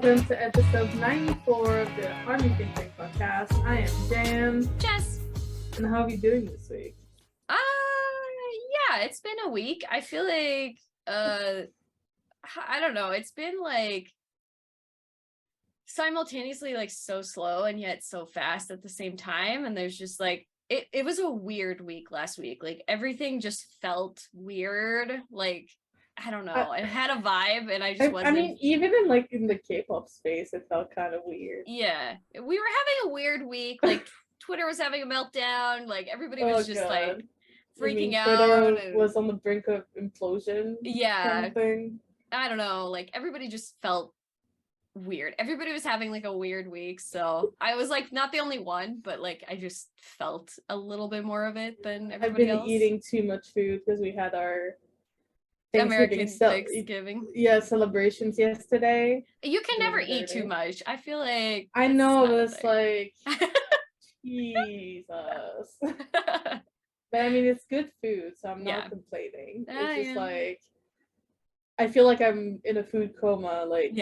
welcome to episode 94 of the Army ThinkTank podcast. I am Jam. Jess. And how are you doing this week? Yeah, it's been a week. I feel like, I don't know, it's been like simultaneously like so slow and yet so fast at the same time. And there's just like, it was a weird week last week. Like everything just felt weird. Like, I don't know. It had a vibe and I just wasn't. I mean, even in the K-pop space, it felt kind of weird. Yeah. We were having a weird week. Like Twitter was having a meltdown. Like everybody was just like freaking out. Twitter was on the brink of implosion. Yeah. Kind of thing. I don't know. Like everybody just felt weird. Everybody was having like a weird week. So I was like not the only one, but like I just felt a little bit more of it than everybody else. I've been eating too much food because we had our Thanksgiving celebrations yesterday. You can never eat too much. I feel like I know, but it's like Jesus. But I mean, it's good food, so I'm not complaining. It's just like I feel like I'm in a food coma, like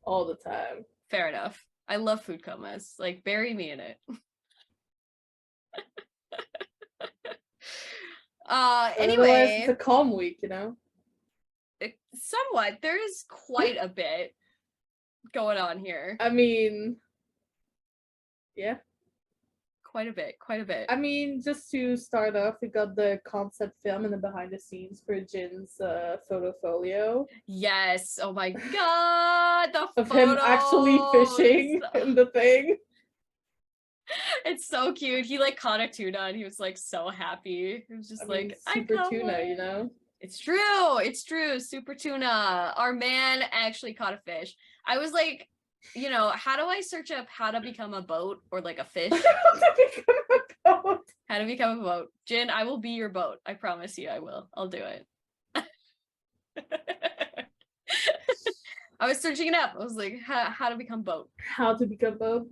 all the time. Fair enough. I love food comas. Like bury me in it. Anyway, it's a calm week, you know. Somewhat. There's quite a bit going on here. I mean, yeah. Quite a bit. I mean, just to start off, we got the concept film and the behind the scenes for Jin's Photofolio. Yes. Oh my god. The of him actually fishing in the thing. It's so cute. He like caught a tuna and he was like so happy. He was just super tuna, you know? It's true. Super tuna. Our man actually caught a fish. I was like, you know, how do I search up how to become a boat or like a fish? How to become a boat. Jin, I will be your boat. I promise you I will. I'll do it. I was searching it up. I was like, how to become boat. How to become boat.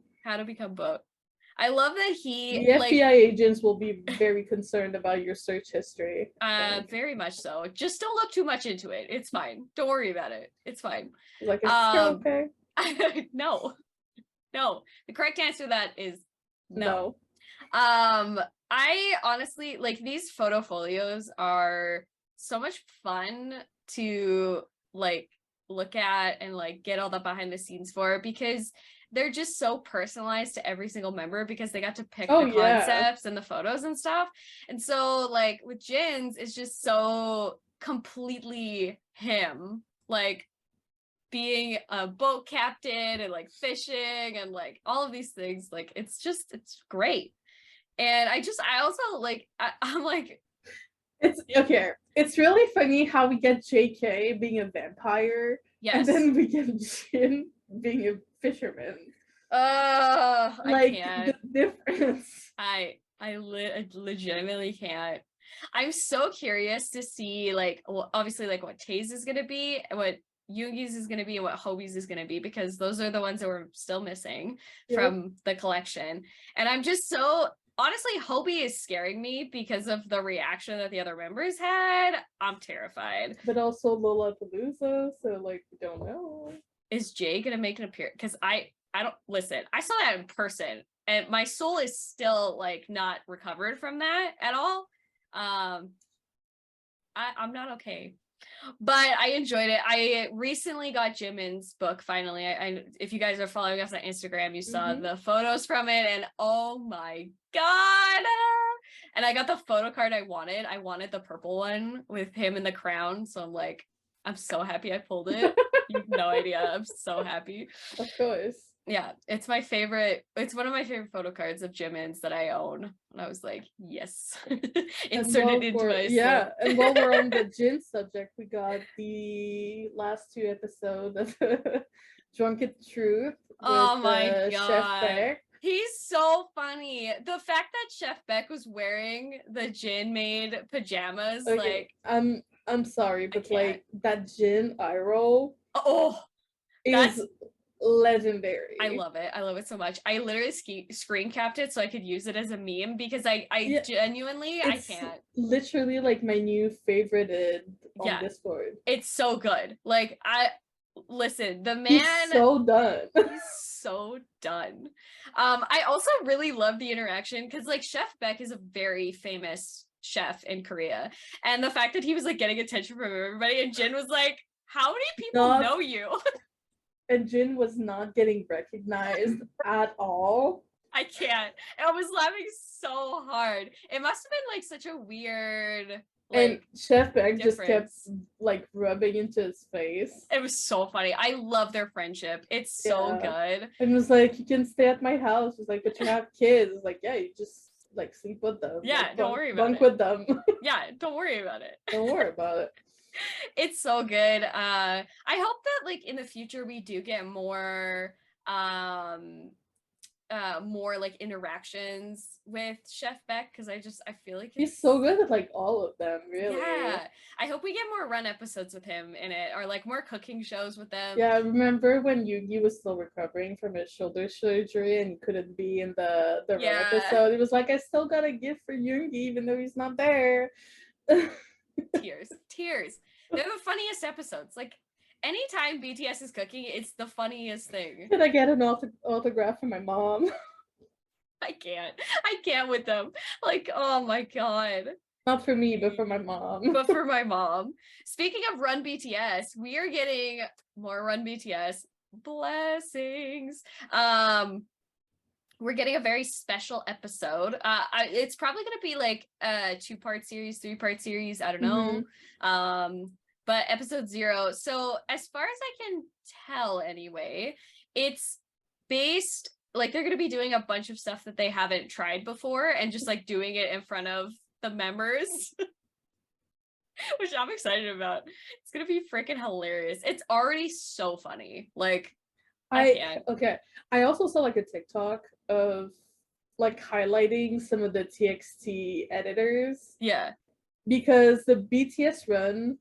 I love that the FBI agents will be very concerned about your search history. Very much so. Just don't look too much into it. It's fine. Don't worry about it. It's fine. Like, is okay? No. The correct answer to that is no. I honestly like these photoфolios are so much fun to like look at and like get all the behind the scenes for because they're just so personalized to every single member because they got to pick the concepts and the photos and stuff. And so like with Jin's, it's just so completely him, like being a boat captain and like fishing and like all of these things. Like it's great. And I also like I'm like it's okay. It's really funny how we get JK being a vampire. Yes. And then we get Jin being a fisherman. I can't. The difference. I legitimately can't. I'm so curious to see like obviously like what Tae's is gonna be, what Yoongi's is gonna be, and what Hobi's is gonna be, because those are the ones that we're still missing from the collection. And I'm just so honestly, Hobie is scaring me because of the reaction that the other members had. I'm terrified. But also Lollapalooza, so like we don't know. Is Jay gonna make an appearance? Because I don't listen. I saw that in person, and my soul is still like not recovered from that at all. I'm not okay, but I enjoyed it. I recently got Jimin's book finally. I if you guys are following us on Instagram, you saw the photos from it, and oh my god! And I got the photo card I wanted. I wanted the purple one with him in the crown. So I'm like, I'm so happy I pulled it. You have no idea. I'm so happy. Of course. Yeah, it's my favorite. It's one of my favorite photo cards of Jimin's that I own. And I was like, yes. Insert it into my stuff. And while we're on the Jin subject, we got the last 2 episodes of Drucken Truth. Oh my god. Chef Baek. He's so funny. The fact that Chef Baek was wearing the Jin made pajamas, like I'm sorry, but like that Jin eye roll is legendary. I love it so much. I literally screen capped it so I could use it as a meme because I genuinely I can't. Literally like my new favorited on Discord. It's so good. Like Listen, the man, he's so done. He's so done. I also really love the interaction because like Chef Baek is a very famous chef in Korea, and the fact that he was like getting attention from everybody, and Jin was like, how many people know you? And Jin was not getting recognized at all. I can't. I was laughing so hard. It must have been like such a weird, like, and Chef Baek just kept like rubbing into his face. It was so funny. I love their friendship. It's so good. And it was like, you can stay at my house. It's like, but you have kids. It's like, yeah, you just like sleep with them. Yeah, like, don't worry about bunk it. with them. Yeah, don't worry about it. Don't worry about it. It's so good. I hope that like in the future we do get more more like interactions with Chef Baek, because I feel like he's so good at like all of them, really. Yeah, I hope we get more Run episodes with him in it, or like more cooking shows with them. Yeah, I remember when Yoongi was still recovering from his shoulder surgery and couldn't be in the Run episode. He was like, I still got a gift for Yoongi even though he's not there. Tears. They're the funniest episodes. Like, anytime BTS is cooking, it's the funniest thing. Can I get an autograph from my mom? I can't with them. Like, oh my god. Not for me, but for my mom. But for my mom. Speaking of Run BTS, we are getting more Run BTS blessings. We're getting a very special episode. It's probably gonna be like a 2-part series, 3-part series. I don't know. But episode 0. So as far as I can tell, anyway, it's based like they're gonna be doing a bunch of stuff that they haven't tried before, and just like doing it in front of the members. Which I'm excited about. It's gonna be freaking hilarious. It's already so funny. Like, I also saw like a TikTok of like highlighting some of the TXT editors. Yeah. Because the BTS Run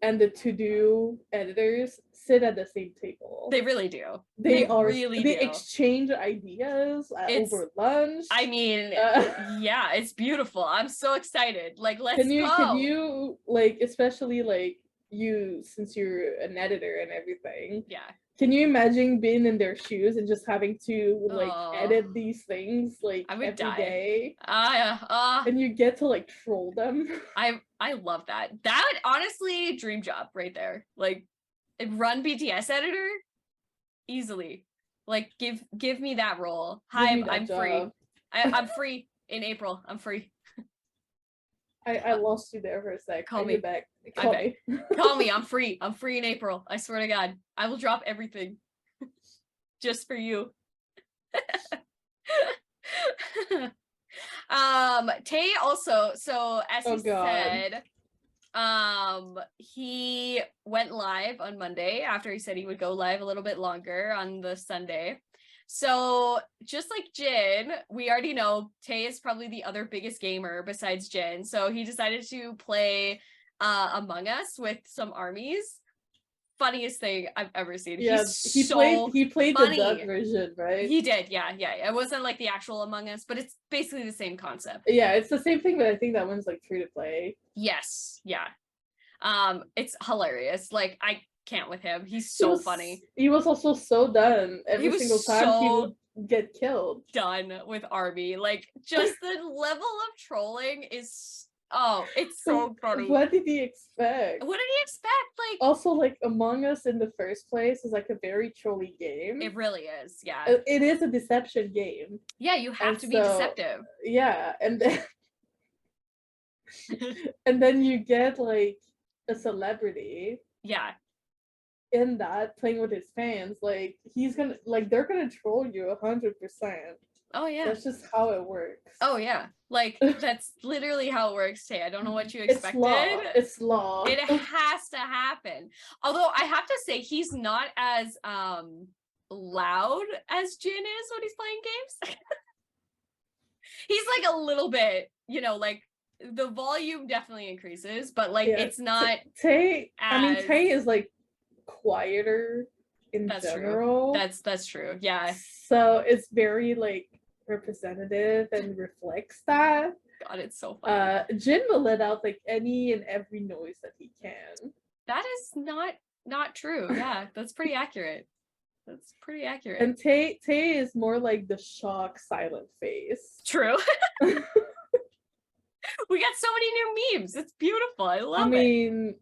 and the To Do editors sit at the same table. They really do. They exchange ideas over lunch. I mean, yeah, it's beautiful. I'm so excited. Like, let's go. Can you like, especially like you, since you're an editor and everything? Yeah. Can you imagine being in their shoes and just having to like edit these things like every day? And you get to like troll them. I love that. That honestly, dream job right there. Like, Run BTS editor, easily. Like, give me that role. Hi, I'm free. I'm free in April. I'm free. I lost you there for a sec. Call me back. Call me. I'm free. I'm free in April. I swear to God, I will drop everything just for you. Tae also, so as he said, he went live on Monday after he said he would go live a little bit longer on the Sunday. So just like Jin, we already know Tae is probably the other biggest gamer besides Jin. So he decided to play Among Us with some armies. Funniest thing I've ever seen. Yeah, he played the duck version, right? He did, yeah. It wasn't like the actual Among Us, but it's basically the same concept. Yeah, it's the same thing, but I think that one's like free to play. Yes, yeah. It's hilarious. Like, I can't with him. He's so funny. He was also so done every single time he would get killed. Done with ARMY. Like, just the level of trolling is it's so funny. What did he expect? What did he expect? Like, also, like, Among Us in the first place is like a very trolly game. It really is, yeah. It is a deception game. Yeah, you have to be deceptive. Yeah, and then and then you get like a celebrity. Yeah. In that, playing with his fans, like they're gonna troll you 100%. Oh yeah, that's just how it works. Oh yeah, like that's literally how it works. Tay, I don't know what you expected. It's law. It has to happen. Although I have to say, he's not as loud as Jin is when he's playing games. He's like a little bit, like the volume definitely increases, but like it's not. Tay is like quieter in general. True. That's true. Yeah. So it's very like representative and reflects that. God, it's so funny. Jin will let out like any and every noise that he can. That is not not true. Yeah, that's pretty accurate. That's pretty accurate. And Tay is more like the shock silent face. True. We got so many new memes. It's beautiful. I love it. I mean,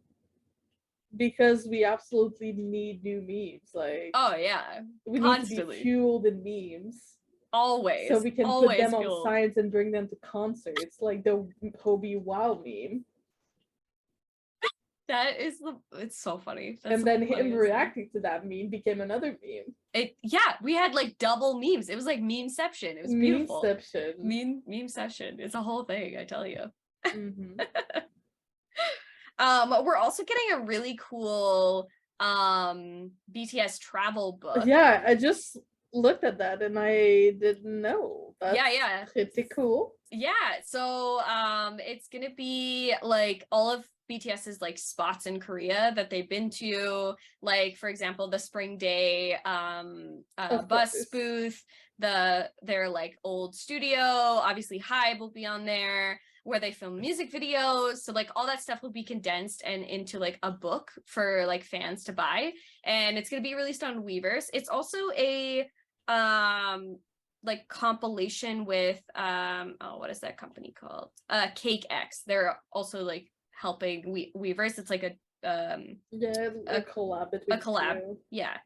because we absolutely need new memes. Like, oh yeah, we constantly need to be fueled in memes. Always. So we can always put them fueled. on signs and bring them to concerts, like the Hobie Wow meme. That is it's so funny. That's and then him reacting to that meme became another meme. We had like double memes. It was like memeception. It was beautiful. Memeception. It's a whole thing, I tell you. Mm-hmm. We're also getting a really cool BTS travel book. Yeah, I just looked at that and I didn't know. That's pretty cool. Yeah, so it's gonna be like all of BTS's like spots in Korea that they've been to, like for example the Spring Day bus booth, their like old studio, obviously Hybe will be on there, where they film music videos. So like all that stuff will be condensed and into like a book for like fans to buy, and it's going to be released on Weverse. It's also a like compilation with what is that company called, Cake X. They're also like helping Weverse. It's like a collab between a collab two. Yeah,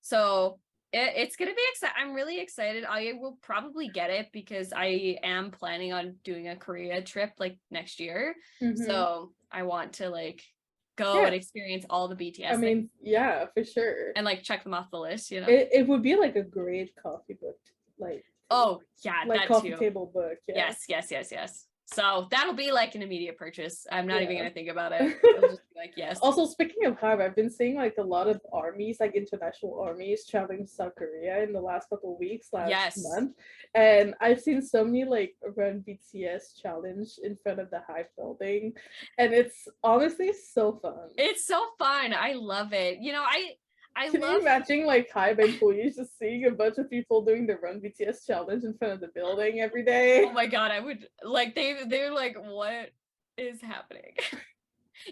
so it's gonna be exciting. I'm really excited. I will probably get it because I am planning on doing a Korea trip like next year. Mm-hmm. So I want to like go and experience all the BTS. I mean, yeah, for sure. And like check them off the list, you know. It would be like a great coffee book, like like that coffee too. Table book. Yeah. Yes. So that'll be like an immediate purchase. I'm not even gonna think about it. I'll just be like, yes. Also, speaking of Hybe, I've been seeing like a lot of armies, like international armies, traveling to South Korea in the last couple of weeks, last month, and I've seen so many like Run BTS challenge in front of the Hybe building, and it's honestly so fun. It's so fun. I love it. You know, Can you imagine like Hybe employees just seeing a bunch of people doing the Run BTS challenge in front of the building every day? Oh my god, I would like they're like, what is happening?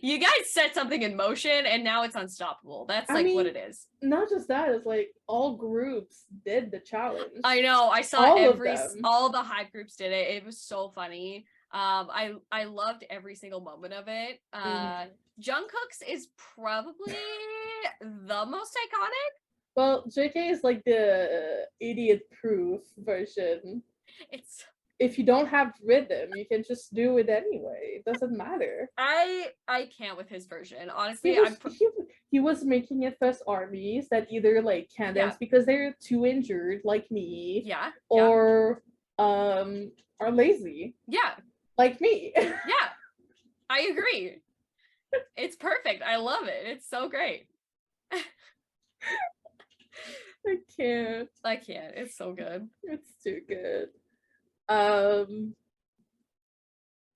You guys set something in motion and now it's unstoppable. That's like what it is. Not just that, it's like all groups did the challenge. I know. I saw all the Hybe groups did it. It was so funny. I loved every single moment of it. Jungkook's is probably the most iconic. Well, JK is like the idiot-proof version. If you don't have rhythm, you can just do it anyway. It doesn't matter. I can't with his version. Honestly, he was making it for armies that either like can't dance because they're too injured, like me. Or are lazy. Like me. I agree. It's perfect. I love it. It's so great. I can't. It's so good. It's too good.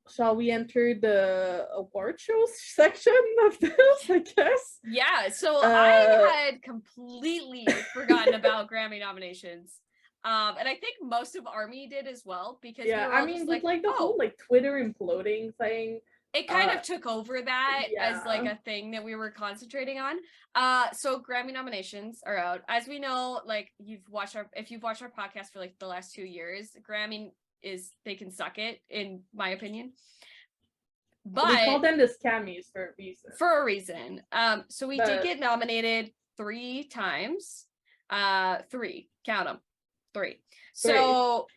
Shall we enter the award shows section of this, I guess? Yeah, so I had completely forgotten about Grammy nominations. And I think most of ARMY did as well, because I mean, with like the whole like Twitter imploding thing, it kind of took over that as like a thing that we were concentrating on. So Grammy nominations are out. As we know, like if you've watched our podcast for like the last 2 years, Grammy they can suck it, in my opinion. But we call them the scammies for a reason. So we did get nominated 3 times. 3, count them. 3. So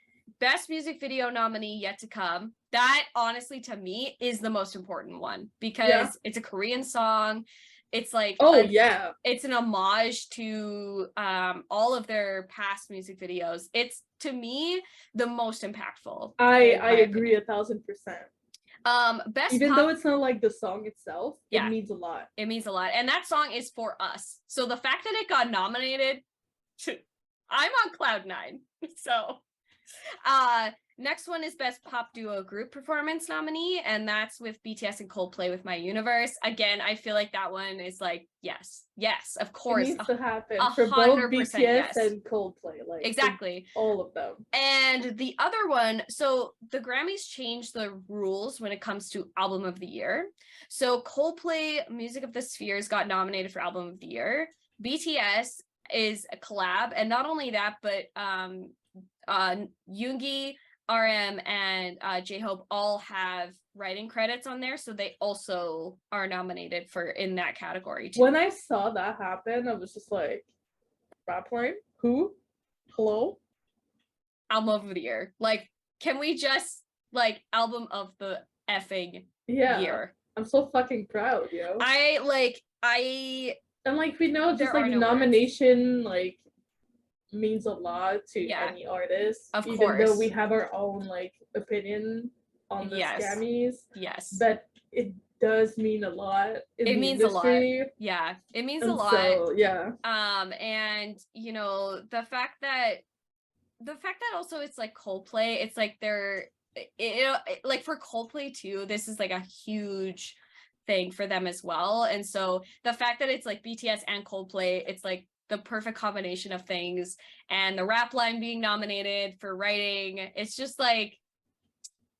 best music video nominee yet to come. That honestly to me is the most important one, because it's a Korean song. It's like it's an homage to all of their past music videos. It's to me the most impactful. I agree 1000%. Best even though it's not like the song itself, it means a lot. It means a lot, and that song is for us. So the fact that it got nominated, I'm on cloud 9. So Next one is Best Pop Duo Group Performance nominee, and that's with BTS and Coldplay with My Universe. Again, I feel like that one is like, yes, of course. It needs to happen for both BTS yes. and Coldplay. Like, exactly. All of them. And the other one, so the Grammys changed the rules when it comes to Album of the Year. So Coldplay Music of the Spheres got nominated for Album of the Year. BTS is a collab, and not only that, but Yoongi, RM, and J-Hope all have writing credits on there, so they also are nominated for in that category too. When I saw that happen, I was just like, rap line? Who? Hello? Album of the Year. Like, can we just like album of the effing year? I'm so fucking proud, yo. And like we know just like nomination like means a lot to any artist. Of even course. Though we have our own like opinion on the Grammys. Yes. But it does mean a lot in the industry. A lot. Yeah. It means a lot. So, yeah. And you know, the fact that also it's like Coldplay, it's like they're like for Coldplay too, this is like a huge thing for them as well. And so the fact that it's like BTS and Coldplay, it's like the perfect combination of things, and the rap line being nominated for writing, it's just like,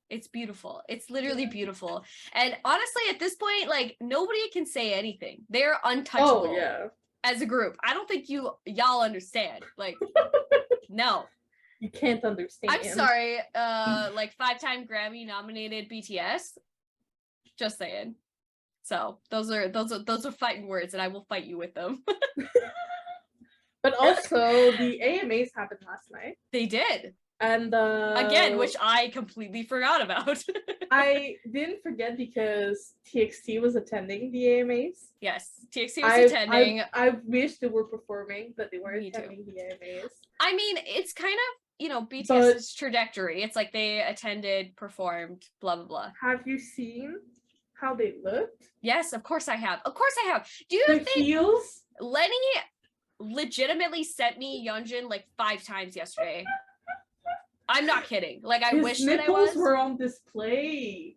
it's beautiful. It's literally beautiful. And honestly, at this point, like nobody can say anything. They're untouchable. Oh, yeah. As a group. I don't think y'all understand. Like, no. You can't understand. I'm sorry. Like 5-time Grammy nominated BTS. Just saying. So those are fighting words, and I will fight you with them. But also, the AMAs happened last night. They did. And again, which I completely forgot about. I didn't forget because TXT was attending the AMAs. Yes, TXT was attending. I wish they were performing, but they weren't attending the AMAs. I mean, it's kind of, you know, BTS's trajectory. It's like they attended, performed, blah blah blah. Have you seen how they looked? Yes, of course I have. Of course I have. Do you think heels? Lenny legitimately sent me Yeonjun like 5 times yesterday? I'm not kidding. Like, I wish that I was. Nipples were on display.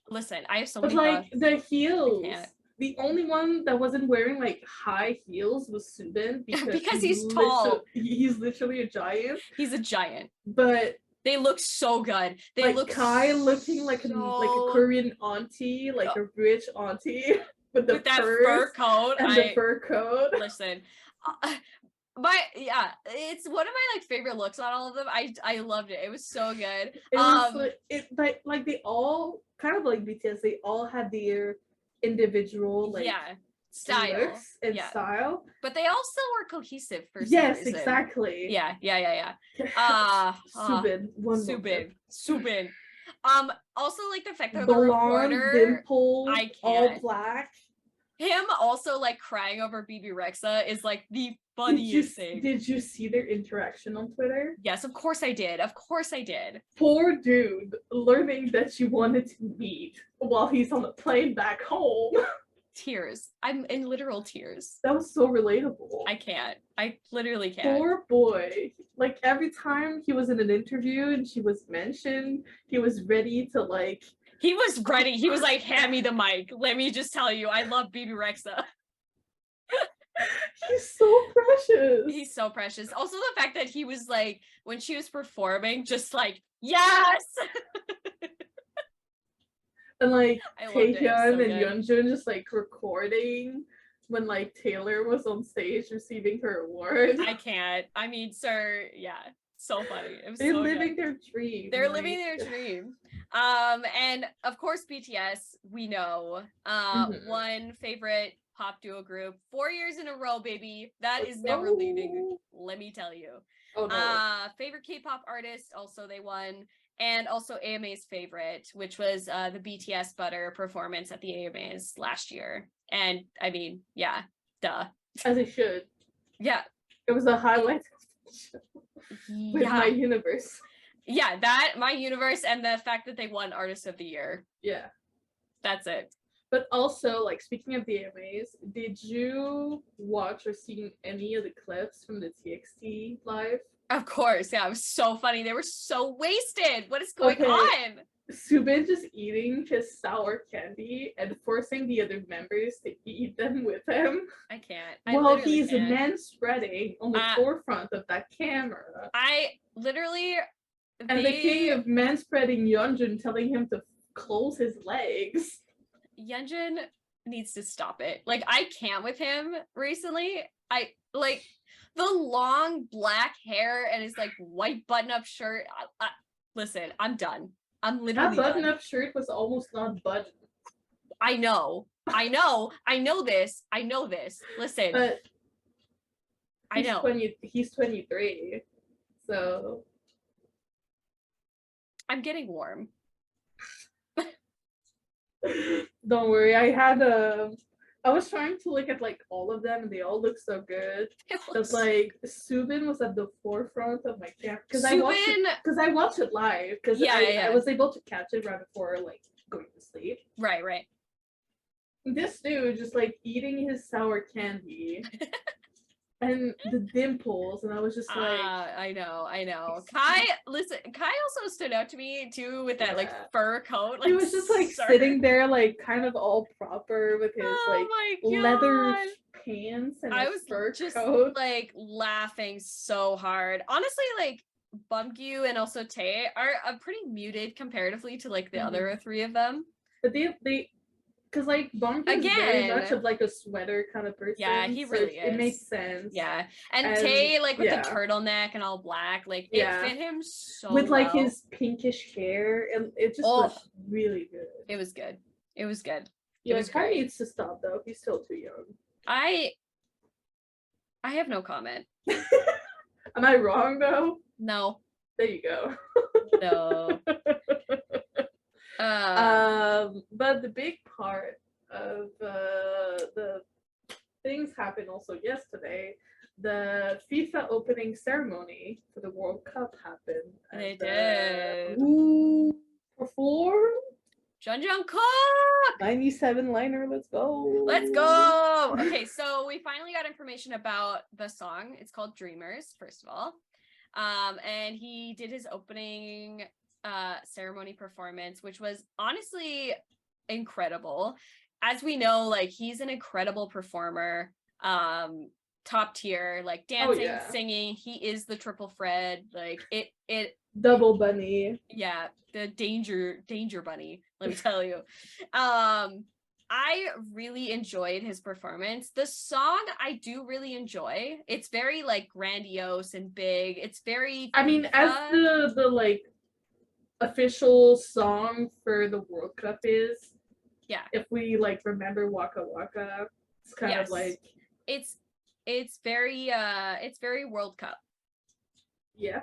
Listen, I have so many. But like the heels, the only one that wasn't wearing like high heels was Subin because he's tall. He's literally a giant. He's a giant. But they look so good. They like look Kai looking like a Korean auntie, like a rich auntie with that fur coat and the fur coat. Listen. It's one of my like favorite looks on all of them. I loved it. It was so good. It was like they all kind of like BTS. They all had their individual like style and style, but they all still were cohesive for some reason. Exactly. Yeah. Subin. Also like the fact that the reporter, dimple, all black. Him also like crying over BB Rexa is like the funniest thing. Did you see their interaction on Twitter? Yes, of course I did. Poor dude learning that she wanted to meet while he's on the plane back home. Tears. I'm in literal tears. That was so relatable. I literally can't. Poor boy. Like every time he was in an interview and she was mentioned, he was ready to like. He was ready. He was like, hand me the mic. Let me just tell you, I love BB Rexa. He's so precious. Also, the fact that he was like, when she was performing, just like, yes! And like, Taehyun and Yeonjun just like recording when like Taylor was on stage receiving her award. I can't. I mean, sir, yeah. So funny. They're living their dream. They're living their dream. And of course BTS, we know. One favorite pop duo group 4 years in a row, baby. That is never leaving, let me tell you. Favorite K-pop artist, also they won. And also AMA's favorite, which was the BTS Butter performance at the AMAs last year. And I mean, yeah, duh. As it should. Yeah. It was a highlight of the show. With My Universe. Yeah, that, My Universe, and the fact that they won Artist of the Year. Yeah. That's it. But also, like, speaking of the AMAs, did you watch or see any of the clips from the TXT live? Of course, yeah, it was so funny. They were so wasted. What is going on? Subin just eating his sour candy and forcing the other members to eat them with him. I can't. Well, he's man spreading on the forefront of that camera. And the king of man spreading, Yeonjun, telling him to close his legs. Yeonjun needs to stop it. Like, I can't with him recently. I like the long black hair and his like white button-up shirt. Listen, I'm done. I'm literally that button-up shirt was almost not buttoned. I know this. Listen, but I know. He's 23, so I'm getting warm. Don't worry. I was trying to look at like all of them, and they all look so good. But like Subin was at the forefront of my camp because I watched it live because I was able to catch it right before like going to sleep. Right. This dude just like eating his sour candy. And the dimples, and I was just like, I know. Kai also stood out to me too with that like fur coat. Like, he was just like sitting there, like kind of all proper with his leather pants and his fur coat. Like laughing so hard. Honestly, like Bumgyu and also Tae are pretty muted comparatively to like the other three of them. But they because like Bumgyu is very much of like a sweater kind of person. Yeah, he really is. It makes sense. Yeah, and Tae like with the turtleneck and all black, like it fit him so with like his pinkish hair, and it just looked really good. It was good. Yeah, Kai needs to stop though. He's still too young. I have no comment. Am I wrong though? No. There you go. No. But the big part of the things happened also yesterday. The FIFA opening ceremony for the World Cup happened. They did. Who performed? Jungkook! 97 liner, let's go. Okay, so we finally got information about the song. It's called Dreamers, first of all. And he did his opening ceremony performance, which was honestly incredible. As we know, like he's an incredible performer, top tier, like dancing, singing. He is the triple Fred, like it double bunny. Yeah, the danger bunny, let me tell you. I really enjoyed his performance. The song I do really enjoy. It's very like grandiose and big. It's very fun. As the like official song for the World Cup is, if we like remember Waka Waka, it's kind of like it's very World Cup. Yeah.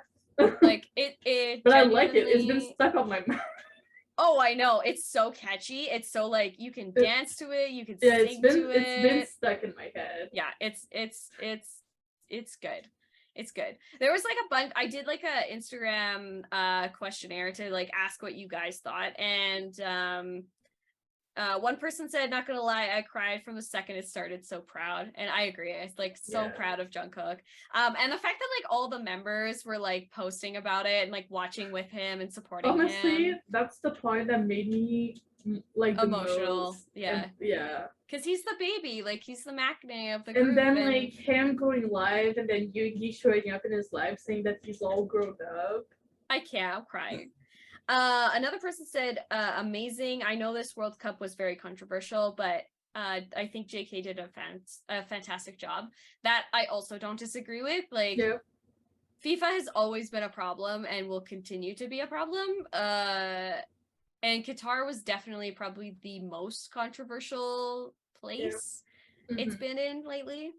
Like it but I like it. It's been stuck on my mind. Oh, I know. It's so catchy. It's so like you can dance to it, you can sing to it. It's been stuck in my head. Yeah, it's good. It's good. There was like a bunch. I did like a Instagram questionnaire to like ask what you guys thought, and one person said, "Not gonna lie, I cried from the second it started. So proud," and I agree. I was like so proud of Jungkook. And the fact that like all the members were like posting about it and like watching with him and supporting him. Honestly, that's the part that made me like emotional. Yeah. Because he's the baby, like he's the Maknae of the group. And then and like him going live and then Yoongi showing up in his live saying that he's all grown up. I can't, I'm crying. Another person said, amazing. I know this World Cup was very controversial, but I think JK did a fantastic job. That I also don't disagree with. Like, FIFA has always been a problem and will continue to be a problem. And Qatar was definitely probably the most controversial place it's been in lately.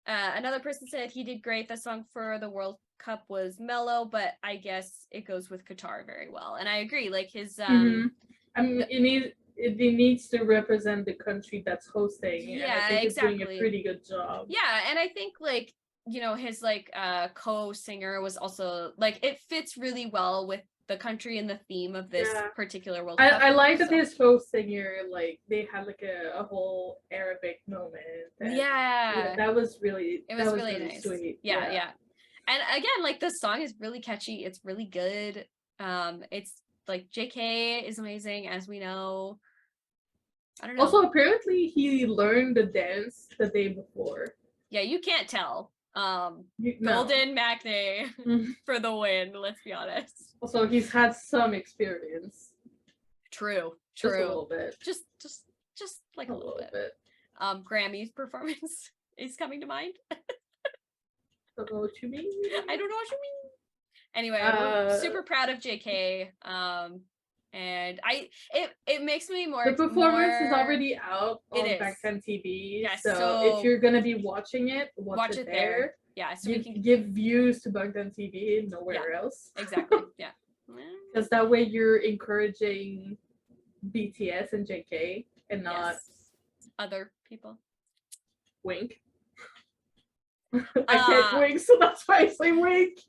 Another person said he did great. The song for the World Cup was mellow, but I guess it goes with Qatar very well. And I agree. Like his it needs to represent the country that's hosting. Yeah, and I think exactly. It's doing a pretty good job. Yeah, and I think like, you know, his like co-singer was also like, it fits really well with the country and the theme of this particular World Cup. I like that his co-singer, like they had like a whole Arabic moment. And, that was really nice. Sweet. Yeah. And again, like the song is really catchy. It's really good. It's like JK is amazing, as we know. I don't know. Also, apparently he learned the dance the day before. Yeah, you can't tell. Golden Matinee for the win, let's be honest. Also, he's had some experience. True. Just a little bit. Just like a little bit. Grammy's performance is coming to mind. Don't know what you mean. I don't know what you mean. Anyway, we're super proud of JK. And it makes me more. The performance is already out on Bangtan TV. Yeah, so if you're gonna be watching it, watch it there. Yeah, so we can give views to Bangtan TV, nowhere else. Exactly. Yeah. Because that way you're encouraging BTS and JK and not other people. Wink. I can't wink, so that's why I say wink.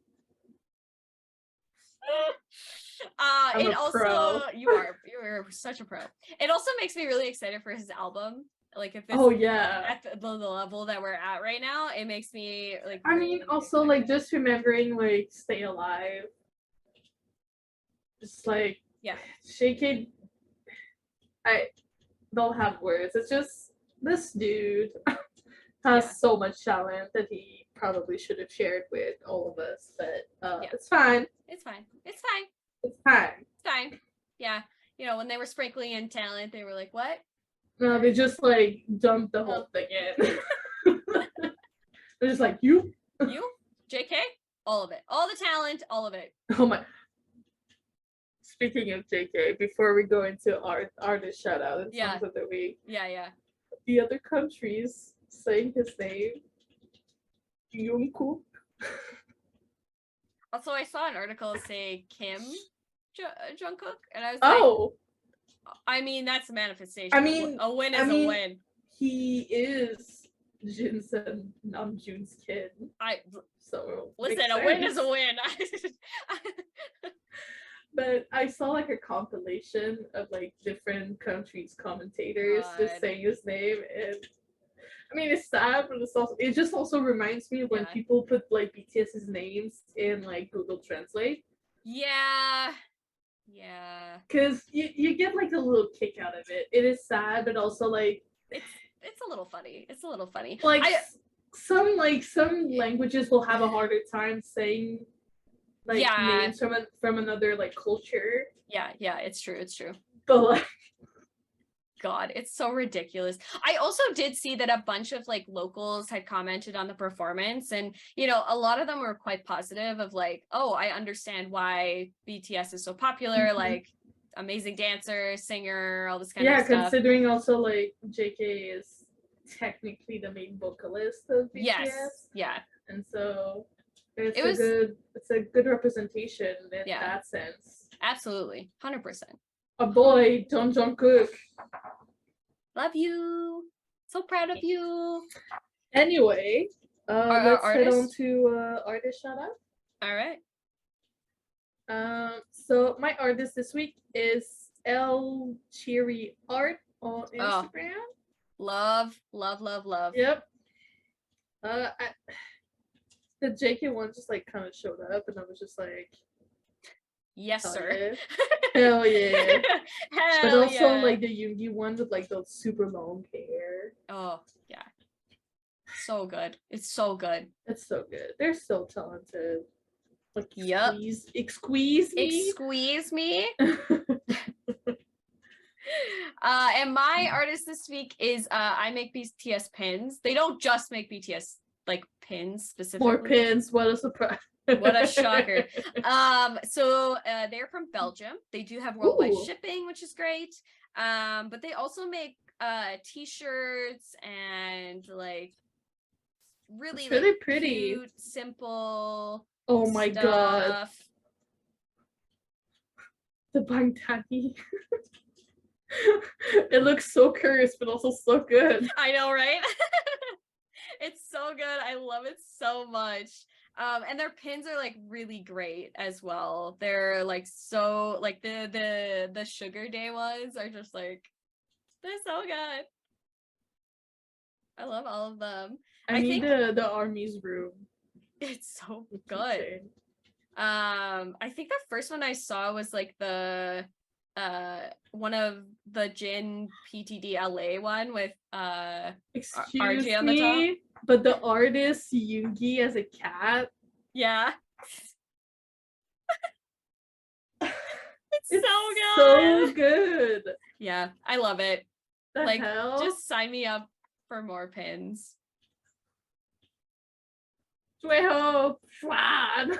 It also you're such a pro. It also makes me really excited for his album. Like if it's at the level that we're at right now, it makes me like. I mean, also like just remembering like Stay Alive. Just like shaking. I don't have words. It's just this dude has so much talent that he probably should have shared with all of us, but it's fine. It's fine. It's fine. It's fine. It's fine. Yeah. You know, when they were sprinkling in talent, they were like, what? No, they just like dumped the whole thing in. They're just like, you? JK? All of it. All the talent, all of it. Oh my. Speaking of JK, before we go into artist shout out and songs of the week. Yeah. The other countries saying his name. Jungkook. Also, I saw an article say Kim Jungkook, and I was like, I mean, that's a manifestation. I mean, a win is a win. He is Jin's and Namjoon's kid. So listen, a win is a win. But I saw like a compilation of like different countries' commentators just saying his name, and I mean it's sad, but it just also reminds me of when people put like BTS's names in like Google Translate. Yeah. Because you get like a little kick out of it. It is sad, but also like it's a little funny. It's a little funny. Like some languages will have a harder time saying like names from another like culture. Yeah, it's true. But like God, it's so ridiculous. I also did see that a bunch of like locals had commented on the performance, and you know, a lot of them were quite positive of like, oh, I understand why BTS is so popular, like amazing dancer, singer, all this kind of stuff. Yeah, considering also like JK is technically the main vocalist of BTS. Yes, yeah. And so it's a good representation in that sense. Absolutely, 100%. A boy, Jungkook. Love you. So proud of you. Anyway, let's head on to artist shout out. All right. So my artist this week is L Cheery Art on Instagram. Love. Yep. The JK one just like kind of showed up, and I was just like, yes, sir. Hell yeah. But also like the Yoongi one with like those super long hair. Oh yeah. So good. It's so good. It's so good. They're so talented. Like Excuse me. And my artist this week is I make BTS pins. They don't just make BTS like pins specifically. More pins. What a surprise. What a shocker. So they're from Belgium. They do have worldwide shipping, which is great. But they also make t-shirts and like really pretty, cute, simple. Oh my god. The Bangtani. It looks so cursed, but also so good. I know, right? It's so good. I love it so much. And their pins are like really great as well. They're like so like the Sugar Day ones are just like they're so good. I love all of them. I need the Army's room. It's so good. I think the first one I saw was like the one of the Jin PTD LA one with Excuse RJ on me, the top. But the artist Yoongi as a cat. Yeah. it's so good. So good. Yeah, I love it. The like hell? Just sign me up for more pins. Jueho Schwan.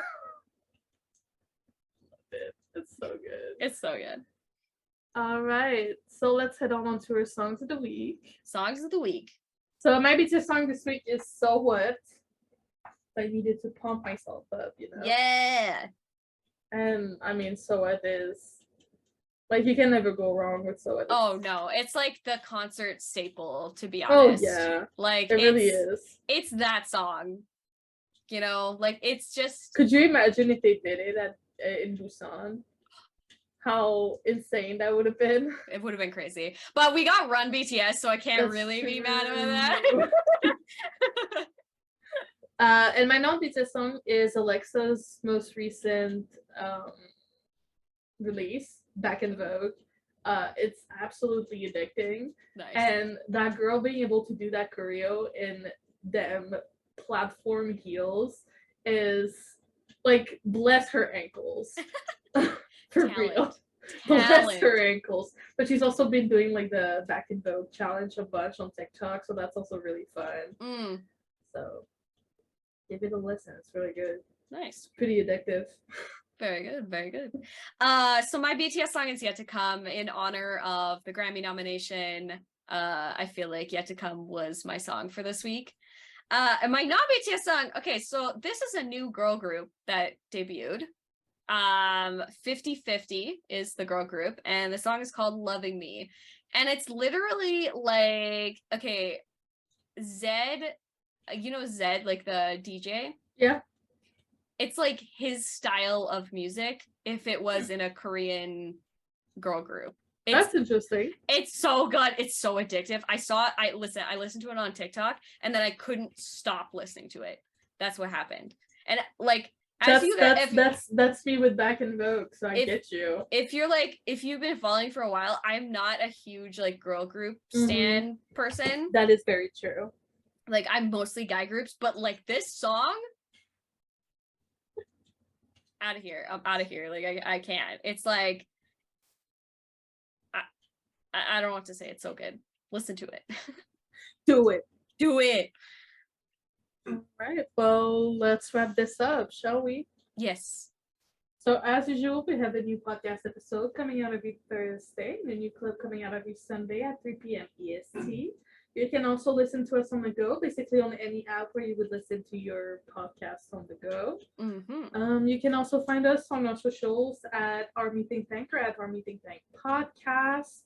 It's so good. It's so good. All right, so let's head on to our songs of the week. Songs of the week. So my BTS song this week is So What. I needed to pump myself up, you know? Yeah. And I mean, So What is, like, you can never go wrong with So What. Oh no, it's like the concert staple, to be honest. Oh yeah. Like it really is. It's that song. You know, like it's just. Could you imagine if they did it in Busan? How insane that would have been. It would have been crazy. But we got Run BTS, so I can't really be mad at that. And my non-BTS song is Alexa's most recent release, Back in Vogue. It's absolutely addicting. Nice. And that girl being able to do that choreo in them platform heels is like, bless her ankles. For real. Bless her ankles. But she's also been doing like the Back in Vogue challenge a bunch on TikTok, so that's also really fun. So give it a listen. It's really good. Nice. Pretty addictive. Very good, very good. So my BTS song is Yet to Come in honor of the Grammy nomination. I feel like Yet to Come was my song for this week. And my non-BTS song, okay, so this is a new girl group that debuted. 50/50 is the girl group, and the song is called Loving Me. And it's literally like, okay, Zed, you know Zed, like the DJ? Yeah. It's like his style of music if it was in a Korean girl group. That's interesting. It's so good. It's so addictive. I listened to it on TikTok, and then I couldn't stop listening to it. That's what happened. And like, that's me with Back in Vogue, so I get you. If you've been following for a while, I'm not a huge like girl group stan person. That is very true. Like, I'm mostly guy groups, but like this song, out of here. I'm out of here. Like I can't. It's like, I don't know what to say. It's so good. Listen to it. Do it. Do it. All right. Well, let's wrap this up, shall we? Yes. So as usual, we have a new podcast episode coming out every Thursday, and a new clip coming out every Sunday at 3 p.m. EST. You can also listen to us on the go, basically on any app where you would listen to your podcasts on the go. You can also find us on our socials at Army ThinkTank or at Army ThinkTank Podcast.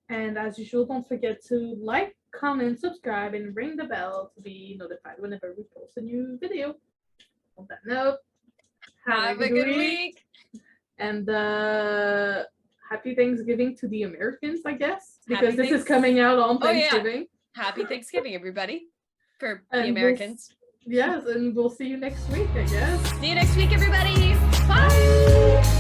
And as usual, don't forget to like, comment, subscribe, and ring the bell to be notified whenever we post a new video. On that note, have a good week. And happy Thanksgiving to the Americans, I guess, because this is coming out on Thanksgiving. Yeah. Happy Thanksgiving, everybody, for the Americans. Yes, and we'll see you next week, I guess. See you next week, everybody. Bye.